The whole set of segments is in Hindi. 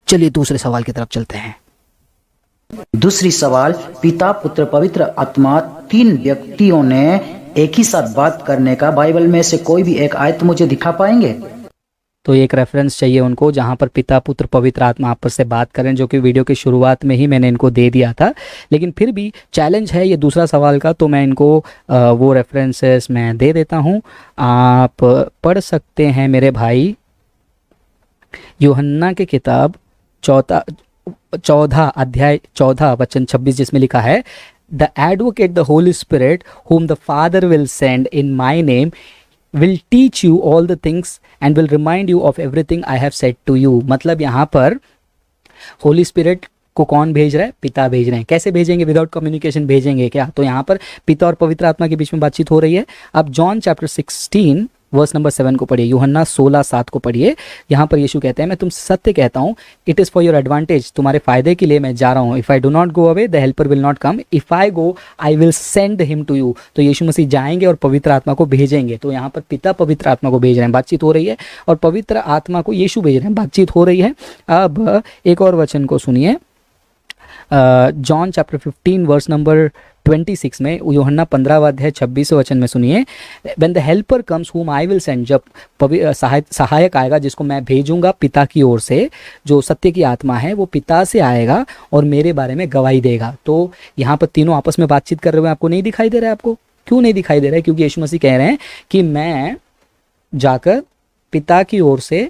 चलिए दूसरे सवाल की तरफ चलते हैं। दूसरी सवाल, पिता पुत्र पवित्र आत्मा तीन व्यक्तियों ने एक ही साथ बात करने का बाइबल में से कोई भी एक आयत मुझे दिखा पाएंगे? तो एक रेफरेंस चाहिए उनको जहां पर पिता पुत्र पवित्र आत्मा आपस से बात करें, जो कि वीडियो की शुरुआत में ही मैंने इनको दे दिया था, लेकिन फिर भी चैलेंज है ये दूसरा सवाल का, तो मैं इनको वो रेफरेंसेस मैं दे देता हूं। आप पढ़ सकते हैं मेरे भाई, यूहन्ना के किताब 14 अध्याय 14 वचन 26, जिसमें लिखा है, the advocate the Holi spirit whom the Father will send in my name will teach you all the things and will remind you of everything I have said to you। मतलब यहाँ पर होली स्पिरिट को कौन भेज रहा है? पिता भेज रहे हैं। कैसे भेजेंगे? विदाउट कम्युनिकेशन भेजेंगे क्या? तो यहाँ पर पिता और पवित्र आत्मा के बीच में बातचीत हो रही है। अब जॉन चैप्टर 16 वर्स नंबर 7 को पढ़िए, यूहन्ना 16:7 को पढ़िए। यहाँ पर यीशु कहते हैं, मैं तुम सत्य कहता हूँ, it is for your advantage, तुम्हारे फायदे के लिए मैं जा रहा हूँ। If I do not go away the helper will not come, if I go I will send him to you. तो यीशु मसीह जाएंगे और पवित्र आत्मा को भेजेंगे। तो यहाँ पर पिता पवित्र आत्मा को भेज रहे हैं, बातचीत हो रही है, और पवित्र आत्मा को यीशु भेज रहे हैं, बातचीत हो रही है। अब एक और वचन को सुनिए, जॉन चैप्टर 15 वर्स नंबर 26 में, यूहन्ना 15 अध्याय 26 वचन में सुनिए, when the helper comes whom I will send, जब सहायक आएगा जिसको मैं भेजूंगा पिता की ओर से, जो सत्य की आत्मा है, वो पिता से आएगा और मेरे बारे में गवाही देगा। तो यहाँ पर तीनों आपस में बातचीत कर रहे हुए आपको नहीं दिखाई दे रहा है? आपको क्यों नहीं दिखाई दे रहा है? क्योंकि यीशु मसीह कह रहे हैं कि मैं जाकर पिता की ओर से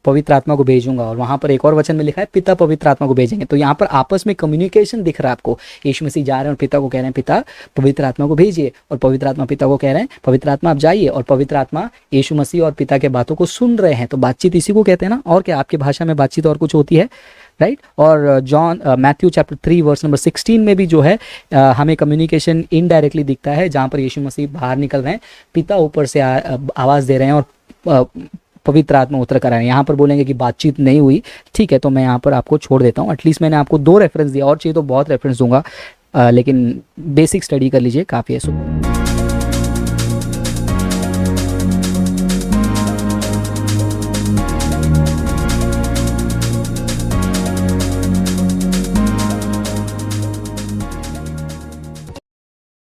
पवित्र आत्मा को भेजूंगा, और वहां पर एक और वचन में लिखा है पिता पवित्र आत्मा को भेजेंगे। तो यहाँ पर आपस में कम्युनिकेशन दिख रहा है आपको। यीशु मसीह जा रहे हैं और पिता को कह रहे हैं, पिता पवित्र आत्मा को भेजिए, और पवित्र आत्मा पिता को कह रहे हैं, पवित्र आत्मा आप जाइए, और पवित्र आत्मा यीशु मसीह और पिता के बातों को सुन रहे हैं। तो बातचीत इसी को कहते हैं ना, और क्या आपकी भाषा में बातचीत और कुछ होती है, राइट? और मैथ्यू चैप्टर 3 वर्स नंबर 16 में भी जो है हमें कम्युनिकेशन इनडायरेक्टली दिखता है, जहाँ पर यीशु मसीह बाहर निकल रहे हैं, पिता ऊपर से आवाज़ दे रहे हैं और पवित्र आत्मा उतर कर आए। यहाँ पर बोलेंगे कि बातचीत नहीं हुई, ठीक है, तो मैं यहाँ पर आपको छोड़ देता हूँ। एटलीस्ट मैंने आपको 2 रेफरेंस दिया, और चाहिए तो बहुत रेफरेंस दूंगा, लेकिन बेसिक स्टडी कर लीजिए, काफ़ी है।